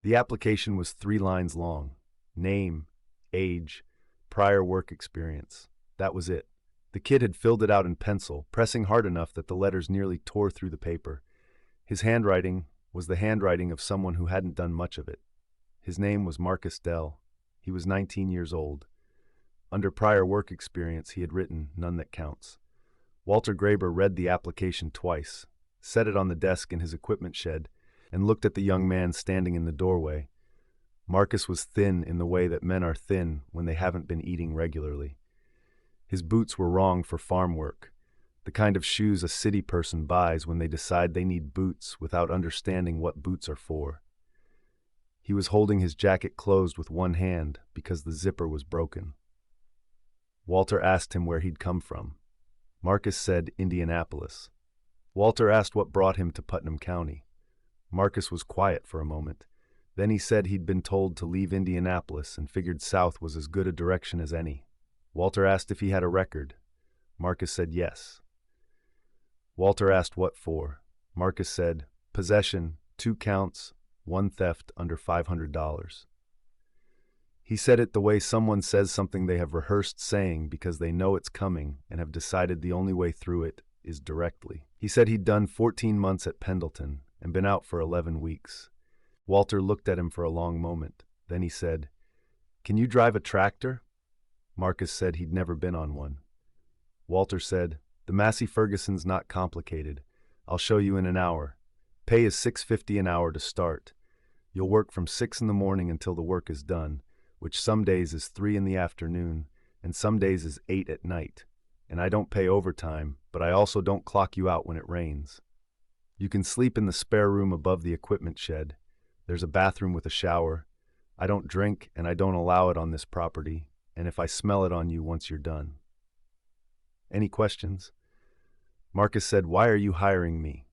The application was 3 lines long. Name, age, prior work experience. That was it. The kid had filled it out in pencil, pressing hard enough that the letters nearly tore through the paper. His handwriting was the handwriting of someone who hadn't done much of it. His name was Marcus Dell. He was 19 years old. Under prior work experience, he had written, "None that counts." Walter Graber read the application twice, set it on the desk in his equipment shed, and looked at the young man standing in the doorway. Marcus was thin in the way that men are thin when they haven't been eating regularly. His boots were wrong for farm work, the kind of shoes a city person buys when they decide they need boots without understanding what boots are for. He was holding his jacket closed with one hand because the zipper was broken. Walter asked him where he'd come from. Marcus said Indianapolis. Walter asked what brought him to Putnam County. Marcus was quiet for a moment. Then he said he'd been told to leave Indianapolis and figured south was as good a direction as any. Walter asked if he had a record. Marcus said yes. Walter asked what for. Marcus said, possession, 2 counts, 1 theft under $500. He said it the way someone says something they have rehearsed saying because they know it's coming and have decided the only way through it is directly. He said he'd done 14 months at Pendleton and been out for 11 weeks. Walter looked at him for a long moment. Then he said, "Can you drive a tractor?" Marcus said he'd never been on one. Walter said, "The Massey Ferguson's not complicated. I'll show you in an hour. Pay is $6.50 an hour to start. You'll work from 6 in the morning until the work is done, which some days is 3 in the afternoon, and some days is 8 at night. And I don't pay overtime, but I also don't clock you out when it rains. You can sleep in the spare room above the equipment shed. There's a bathroom with a shower. I don't drink, and I don't allow it on this property, and if I smell it on you once you're done." Any questions? Marcus said, "Why are you hiring me?"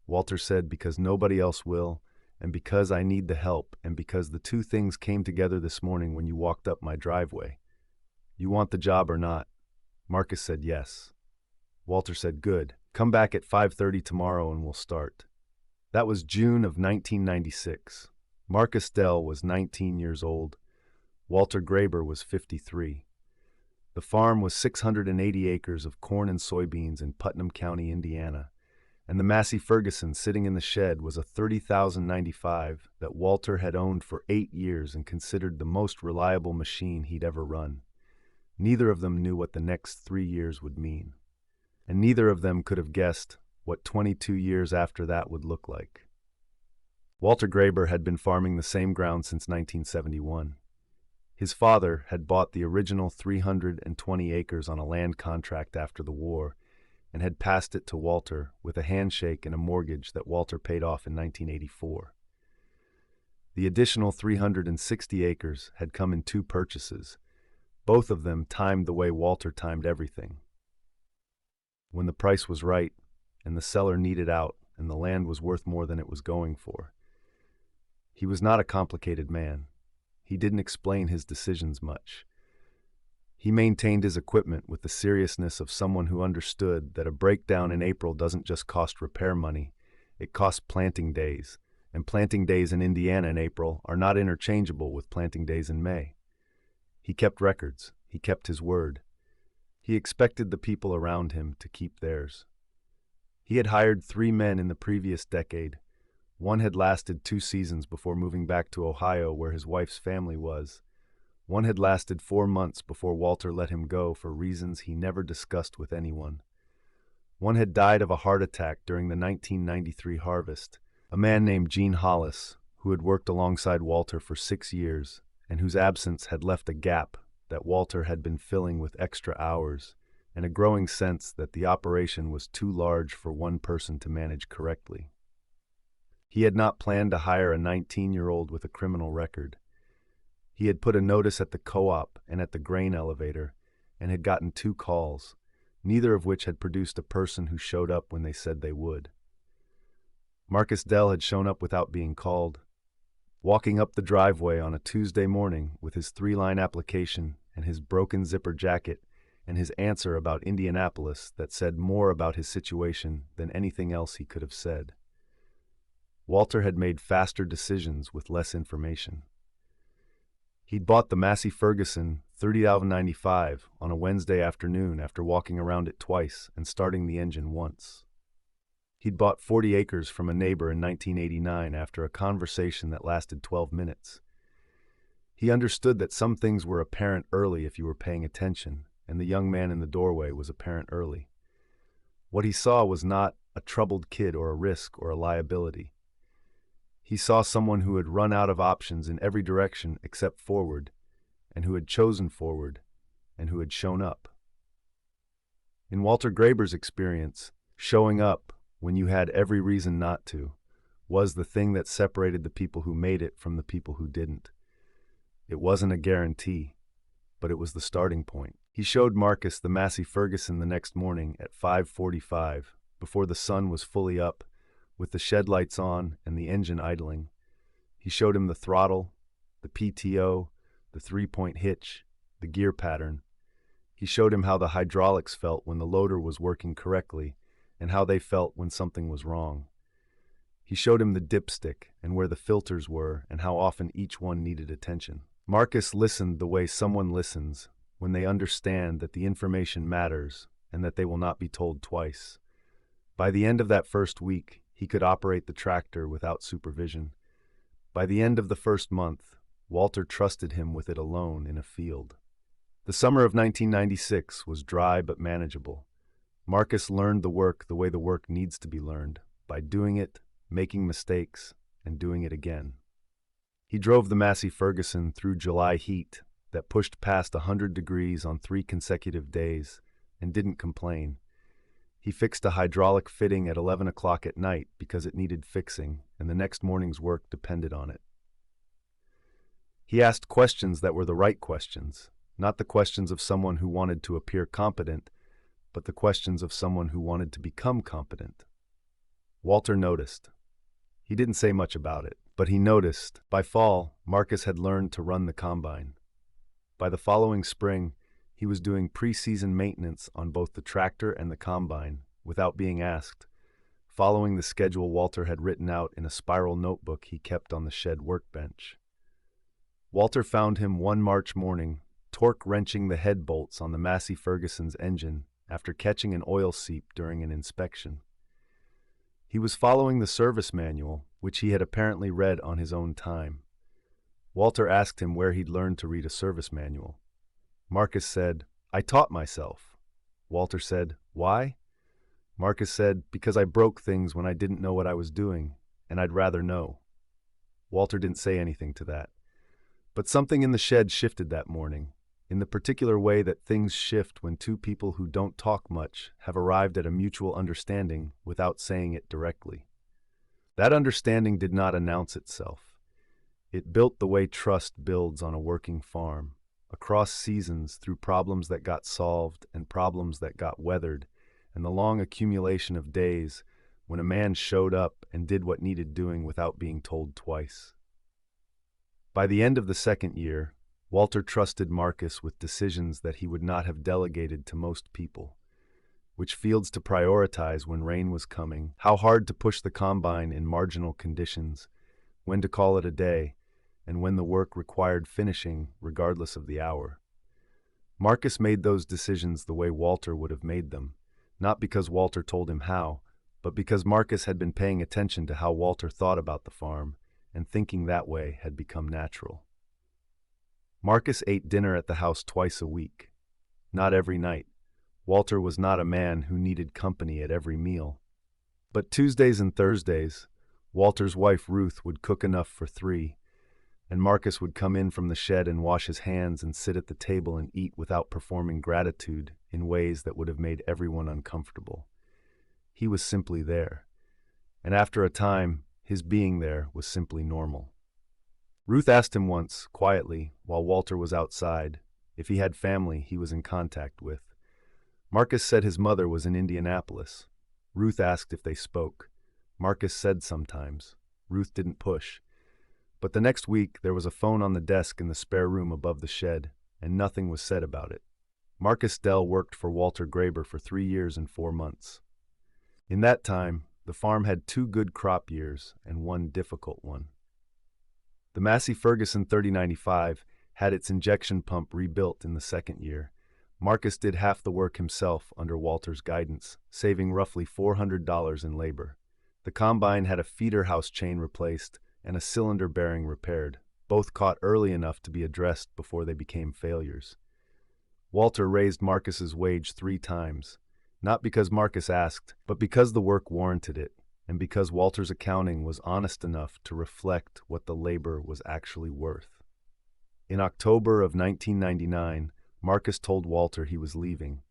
Walter said, "Because nobody else will, and because I need the help, and because the 2 things came together this morning when you walked up my driveway. You want the job or not?" Marcus said yes. Walter said, "Good. Come back at 5:30 tomorrow and we'll start." That was June of 1996. Marcus Dell was 19 years old. Walter Graber was 53. The farm was 680 acres of corn and soybeans in Putnam County, Indiana, and the Massey Ferguson sitting in the shed was a 30,095 that Walter had owned for 8 years and considered the most reliable machine he'd ever run. Neither of them knew what the next 3 years would mean, and neither of them could have guessed what 22 years after that would look like. Walter Graber had been farming the same ground since 1971. His father had bought the original 320 acres on a land contract after the war and had passed it to Walter with a handshake and a mortgage that Walter paid off in 1984. The additional 360 acres had come in 2 purchases, both of them timed the way Walter timed everything. When the price was right, and the seller needed out, and the land was worth more than it was going for. He was not a complicated man. He didn't explain his decisions much. He maintained his equipment with the seriousness of someone who understood that a breakdown in April doesn't just cost repair money, it costs planting days, and planting days in Indiana in April are not interchangeable with planting days in May. He kept records. He kept his word. He expected the people around him to keep theirs. He had hired 3 men in the previous decade. One had lasted 2 seasons before moving back to Ohio where his wife's family was. One had lasted 4 months before Walter let him go for reasons he never discussed with anyone. One had died of a heart attack during the 1993 harvest, a man named Gene Hollis, who had worked alongside Walter for 6 years and whose absence had left a gap that Walter had been filling with extra hours and a growing sense that the operation was too large for one person to manage correctly. He had not planned to hire a 19-year-old with a criminal record. He had put a notice at the co-op and at the grain elevator and had gotten 2 calls, neither of which had produced a person who showed up when they said they would. Marcus Dell had shown up without being called, walking up the driveway on a Tuesday morning with his 3-line application and his broken zipper jacket and his answer about Indianapolis that said more about his situation than anything else he could have said. Walter had made faster decisions with less information. He'd bought the Massey Ferguson 3095 on a Wednesday afternoon after walking around it twice and starting the engine once. He'd bought 40 acres from a neighbor in 1989 after a conversation that lasted 12 minutes. He understood that some things were apparent early if you were paying attention, and the young man in the doorway was apparent early. What he saw was not a troubled kid or a risk or a liability. He saw someone who had run out of options in every direction except forward, and who had chosen forward, and who had shown up. In Walter Graeber's experience, showing up when you had every reason not to was the thing that separated the people who made it from the people who didn't. It wasn't a guarantee, but it was the starting point. He showed Marcus the Massey Ferguson the next morning at 5:45, before the sun was fully up, with the shed lights on and the engine idling. He showed him the throttle, the PTO, the three-point hitch, the gear pattern. He showed him how the hydraulics felt when the loader was working correctly and how they felt when something was wrong. He showed him the dipstick and where the filters were and how often each one needed attention. Marcus listened the way someone listens when they understand that the information matters and that they will not be told twice. By the end of that first week, he could operate the tractor without supervision. By the end of the first month, Walter trusted him with it alone in a field. The summer of 1996 was dry but manageable. Marcus learned the work the way the work needs to be learned, by doing it, making mistakes, and doing it again. He drove the Massey Ferguson through July heat that pushed past 100 degrees on 3 consecutive days and didn't complain. He fixed a hydraulic fitting at 11 o'clock at night because it needed fixing, and the next morning's work depended on it. He asked questions that were the right questions, not the questions of someone who wanted to appear competent, but the questions of someone who wanted to become competent. Walter noticed. He didn't say much about it, but he noticed. By fall, Marcus had learned to run the combine. By the following spring, he was doing pre-season maintenance on both the tractor and the combine, without being asked, following the schedule Walter had written out in a spiral notebook he kept on the shed workbench. Walter found him one March morning, torque-wrenching the head bolts on the Massey Ferguson's engine after catching an oil seep during an inspection. He was following the service manual, which he had apparently read on his own time. Walter asked him where he'd learned to read a service manual. Marcus said, "I taught myself." Walter said, "Why?" Marcus said, "Because I broke things when I didn't know what I was doing, and I'd rather know." Walter didn't say anything to that. But something in the shed shifted that morning, in the particular way that things shift when two people who don't talk much have arrived at a mutual understanding without saying it directly. That understanding did not announce itself. It built the way trust builds on a working farm, across seasons through problems that got solved and problems that got weathered, and the long accumulation of days when a man showed up and did what needed doing without being told twice. By the end of the second year, Walter trusted Marcus with decisions that he would not have delegated to most people. Which fields to prioritize when rain was coming, how hard to push the combine in marginal conditions, when to call it a day, and when the work required finishing regardless of the hour. Marcus made those decisions the way Walter would have made them, not because Walter told him how, but because Marcus had been paying attention to how Walter thought about the farm, and thinking that way had become natural. Marcus ate dinner at the house twice a week, not every night. Walter was not a man who needed company at every meal. But Tuesdays and Thursdays, Walter's wife Ruth would cook enough for 3, and Marcus would come in from the shed and wash his hands and sit at the table and eat without performing gratitude in ways that would have made everyone uncomfortable. He was simply there, and after a time, his being there was simply normal. Ruth asked him once, quietly, while Walter was outside, if he had family he was in contact with. Marcus said his mother was in Indianapolis. Ruth asked if they spoke. Marcus said sometimes. Ruth didn't push. But the next week there was a phone on the desk in the spare room above the shed, and nothing was said about it. Marcus Dell worked for Walter Graeber for 3 years and 4 months. In that time, The farm had 2 good crop years and 1 difficult one. The Massey Ferguson 3095 had its injection pump rebuilt in the second year. Marcus did half the work himself under Walter's guidance, saving roughly $400 in labor. The combine had a feeder house chain replaced and a cylinder bearing repaired, both caught early enough to be addressed before they became failures. Walter raised Marcus's wage 3 times, not because Marcus asked, but because the work warranted it, and because Walter's accounting was honest enough to reflect what the labor was actually worth. In October of 1999, Marcus told Walter he was leaving.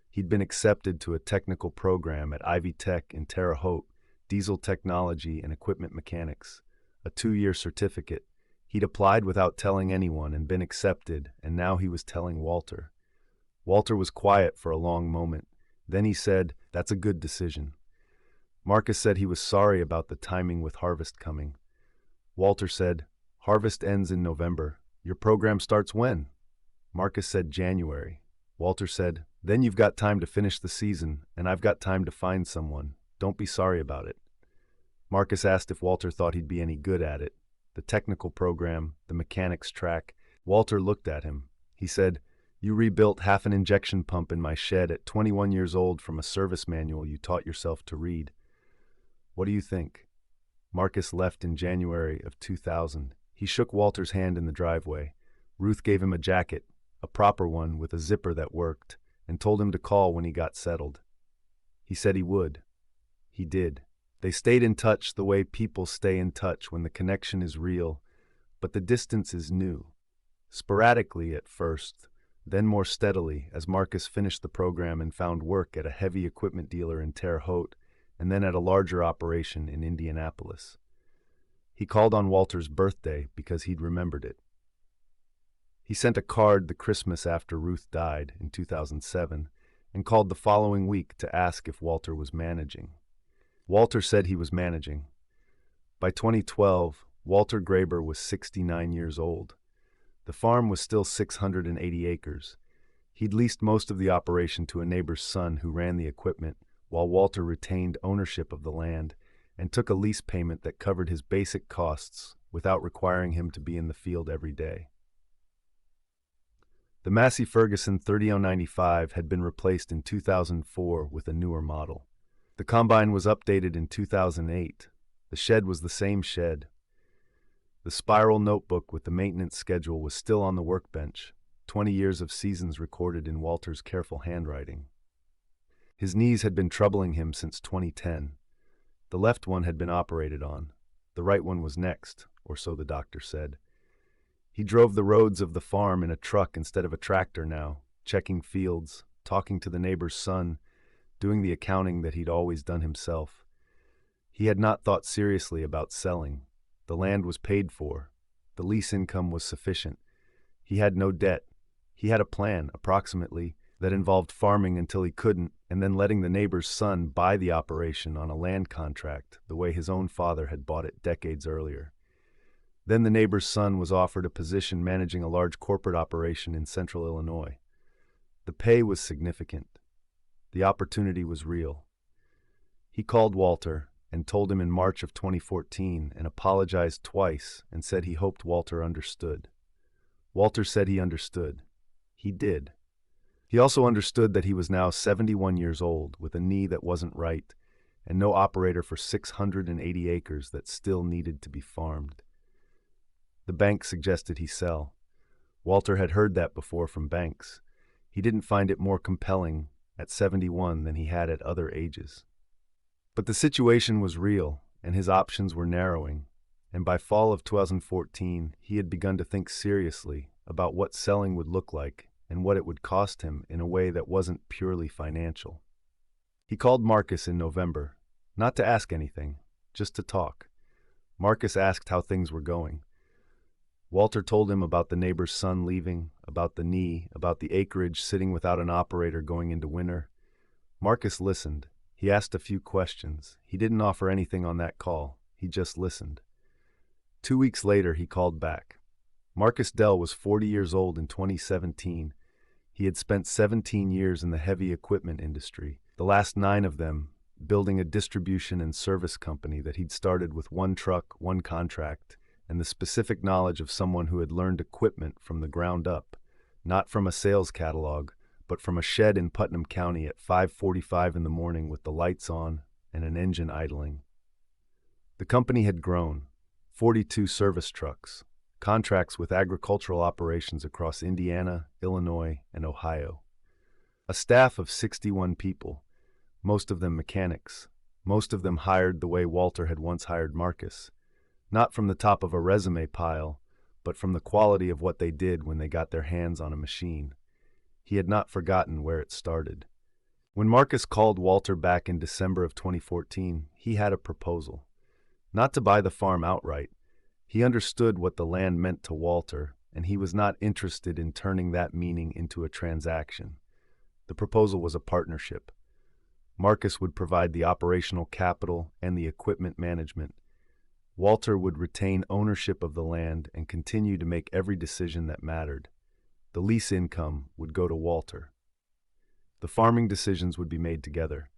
He'd been accepted to a technical program at Ivy Tech in Terre Haute, diesel technology and equipment mechanics, a 2-year certificate. He'd applied without telling anyone and been accepted, and now he was telling Walter. Walter was quiet for a long moment. Then he said, "That's a good decision." Marcus said he was sorry about the timing with harvest coming. Walter said, "Harvest ends in November. Your program starts when?" Marcus said January. Walter said, "Then you've got time to finish the season, and I've got time to find someone. Don't be sorry about it." Marcus asked if Walter thought he'd be any good at it. The technical program, the mechanics track. Walter looked at him. He said, "You rebuilt half an injection pump in my shed at 21 years old from a service manual you taught yourself to read. What do you think?" Marcus left in January of 2000. He shook Walter's hand in the driveway. Ruth gave him a jacket, a proper one with a zipper that worked, and told him to call when he got settled. He said he would. He did. They stayed in touch the way people stay in touch when the connection is real, but the distance is new. Sporadically at first, then more steadily as Marcus finished the program and found work at a heavy equipment dealer in Terre Haute, and then at a larger operation in Indianapolis. He called on Walter's birthday because he'd remembered it. He sent a card the Christmas after Ruth died in 2007 and called the following week to ask if Walter was managing. Walter said he was managing. By 2012, Walter Graber was 69 years old. The farm was still 680 acres. He'd leased most of the operation to a neighbor's son who ran the equipment, while Walter retained ownership of the land and took a lease payment that covered his basic costs without requiring him to be in the field every day. The Massey Ferguson 3095 had been replaced in 2004 with a newer model. The combine was updated in 2008. The shed was the same shed. The spiral notebook with the maintenance schedule was still on the workbench, 20 years of seasons recorded in Walter's careful handwriting. His knees had been troubling him since 2010. The left one had been operated on. The right one was next, or so the doctor said. He drove the roads of the farm in a truck instead of a tractor now, checking fields, talking to the neighbor's son, doing the accounting that he'd always done himself. He had not thought seriously about selling. The land was paid for. The lease income was sufficient. He had no debt. He had a plan, approximately, that involved farming until he couldn't, and then letting the neighbor's son buy the operation on a land contract, the way his own father had bought it decades earlier. Then the neighbor's son was offered a position managing a large corporate operation in central Illinois. The pay was significant. The opportunity was real. He called Walter and told him in March of 2014 and apologized twice and said he hoped Walter understood. Walter said he understood. He did. He also understood that he was now 71 years old with a knee that wasn't right and no operator for 680 acres that still needed to be farmed. The bank suggested he sell. Walter had heard that before from banks. He didn't find it more compelling at 71 than he had at other ages. But the situation was real, and his options were narrowing, and by fall of 2014, he had begun to think seriously about what selling would look like and what it would cost him in a way that wasn't purely financial. He called Marcus in November, not to ask anything, just to talk. Marcus asked how things were going. Walter told him about the neighbor's son leaving, about the knee, about the acreage sitting without an operator going into winter. Marcus listened. He asked a few questions. He didn't offer anything on that call. He just listened. 2 weeks later, he called back. Marcus Dell was 40 years old in 2017. He had spent 17 years in the heavy equipment industry, the last 9 of them building a distribution and service company that he'd started with one truck, one contract, and the specific knowledge of someone who had learned equipment from the ground up, not from a sales catalog, but from a shed in Putnam County at 5:45 in the morning with the lights on and an engine idling. The company had grown, 42 service trucks, contracts with agricultural operations across Indiana, Illinois, and Ohio. A staff of 61 people, most of them mechanics, most of them hired the way Walter had once hired Marcus, not from the top of a resume pile, but from the quality of what they did when they got their hands on a machine. He had not forgotten where it started. When Marcus called Walter back in December of 2014, he had a proposal. Not to buy the farm outright. He understood what the land meant to Walter, and he was not interested in turning that meaning into a transaction. The proposal was a partnership. Marcus would provide the operational capital and the equipment management. Walter would retain ownership of the land and continue to make every decision that mattered. The lease income would go to Walter. The farming decisions would be made together,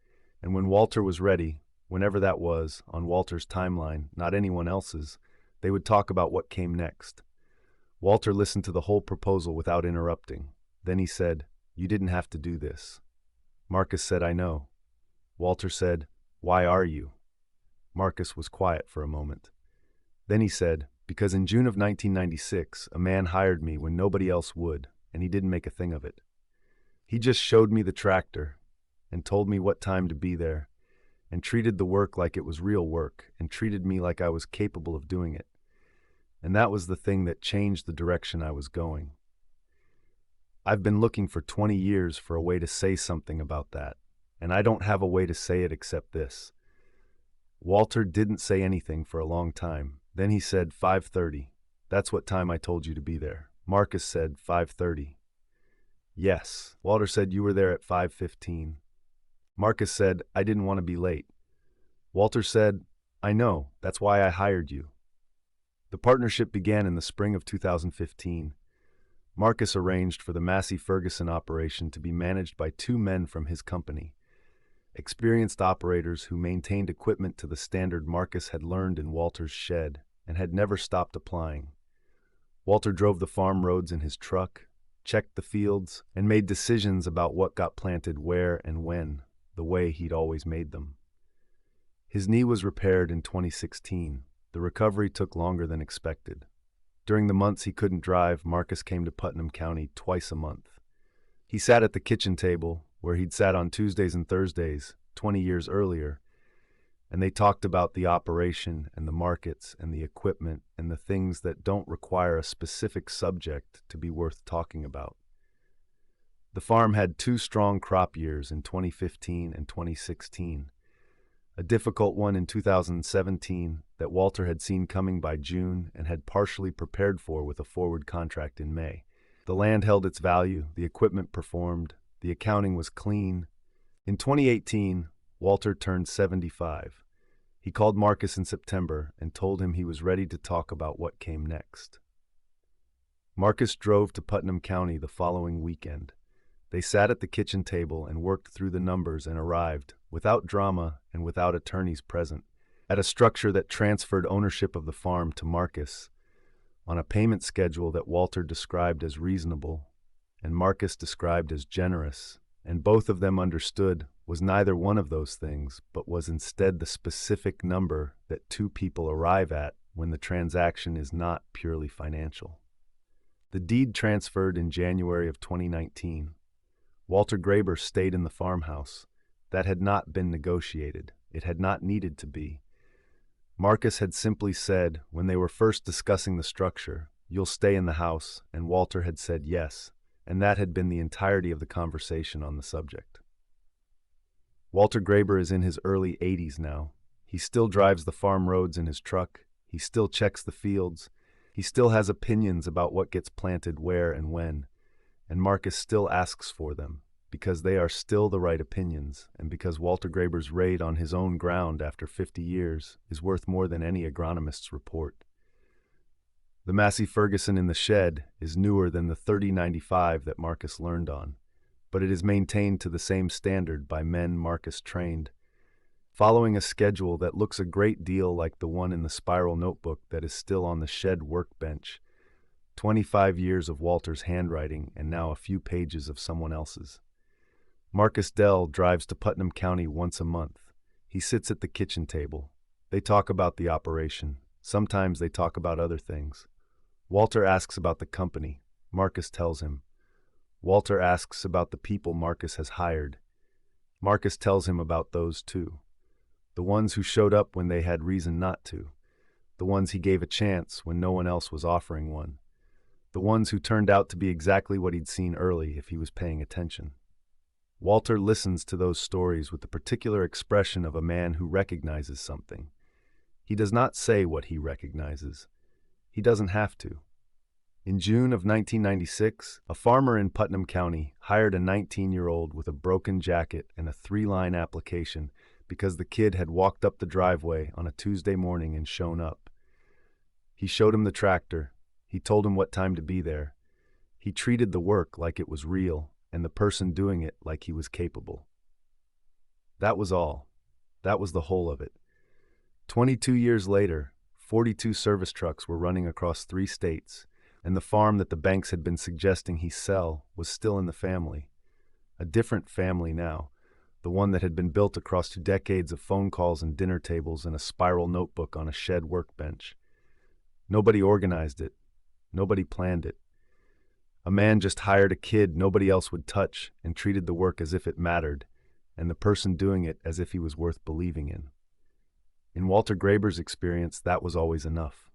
and when Walter was ready, whenever that was, on Walter's timeline, not anyone else's, they would talk about what came next. Walter listened to the whole proposal without interrupting. Then he said, "You didn't have to do this." Marcus said, "I know." Walter said, "Why are you?" Marcus was quiet for a moment. Then he said, "Because in June of 1996, a man hired me when nobody else would, and he didn't make a thing of it. He just showed me the tractor and told me what time to be there, and treated the work like it was real work, and treated me like I was capable of doing it. And that was the thing that changed the direction I was going. I've been looking for 20 years for a way to say something about that, and I don't have a way to say it except this." Walter didn't say anything for a long time. Then he said, "5:30. That's what time I told you to be there." Marcus said, "5:30. "Yes." Walter said, "You were there at 5:15. Marcus said, "I didn't want to be late." Walter said, "I know, that's why I hired you." The partnership began in the spring of 2015. Marcus arranged for the Massey Ferguson operation to be managed by two men from his company, experienced operators who maintained equipment to the standard Marcus had learned in Walter's shed and had never stopped applying. Walter drove the farm roads in his truck, checked the fields, and made decisions about what got planted where and when, the way he'd always made them. His knee was repaired in 2016. The recovery took longer than expected. During the months he couldn't drive, Marcus came to Putnam County twice a month. He sat at the kitchen table, where he'd sat on Tuesdays and Thursdays 20 years earlier, and they talked about the operation and the markets and the equipment and the things that don't require a specific subject to be worth talking about. The farm had two strong crop years in 2015 and 2016, a difficult one in 2017 that Walter had seen coming by June and had partially prepared for with a forward contract in May. The land held its value, the equipment performed, the accounting was clean. In 2018, Walter turned 75. He called Marcus in September and told him he was ready to talk about what came next. Marcus drove to Putnam County the following weekend. They sat at the kitchen table and worked through the numbers and arrived, without drama and without attorneys present, at a structure that transferred ownership of the farm to Marcus on a payment schedule that Walter described as reasonable and Marcus described as generous, and both of them understood was neither one of those things, but was instead the specific number that two people arrive at when the transaction is not purely financial. The deed transferred in January of 2019. Walter Graber stayed in the farmhouse. That had not been negotiated. It had not needed to be. Marcus had simply said, when they were first discussing the structure, "You'll stay in the house," and Walter had said yes, and that had been the entirety of the conversation on the subject. Walter Graber is in his early 80s now. He still drives the farm roads in his truck. He still checks the fields. He still has opinions about what gets planted where and when, and Marcus still asks for them, because they are still the right opinions, and because Walter Graber's raid on his own ground after 50 years is worth more than any agronomist's report. The Massey Ferguson in the shed is newer than the 3095 that Marcus learned on, but it is maintained to the same standard by men Marcus trained. following a schedule that looks a great deal like the one in the spiral notebook that is still on the shed workbench. 25 years of Walter's handwriting and now a few pages of someone else's. Marcus Dell drives to Putnam County once a month. He sits at the kitchen table. They talk about the operation. Sometimes they talk about other things. Walter asks about the company. Marcus tells him. Walter asks about the people Marcus has hired. Marcus tells him about those too. The ones who showed up when they had reason not to. The ones he gave a chance when no one else was offering one. The ones who turned out to be exactly what he'd seen early if he was paying attention. Walter listens to those stories with the particular expression of a man who recognizes something. He does not say what he recognizes. He doesn't have to. In June of 1996, a farmer in Putnam County hired a 19-year-old with a broken jacket and a 3-line application because the kid had walked up the driveway on a Tuesday morning and shown up. He showed him the tractor. He told him what time to be there. He treated the work like it was real and the person doing it like he was capable. That was all. That was the whole of it. 22 years later, 42 service trucks were running across 3 states, and the farm that the banks had been suggesting he sell was still in the family. A different family now, the one that had been built across 2 decades of phone calls and dinner tables and a spiral notebook on a shed workbench. Nobody organized it. Nobody planned it. A man just hired a kid nobody else would touch and treated the work as if it mattered, and the person doing it as if he was worth believing in. In Walter Graeber's experience, that was always enough.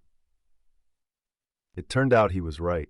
It turned out he was right.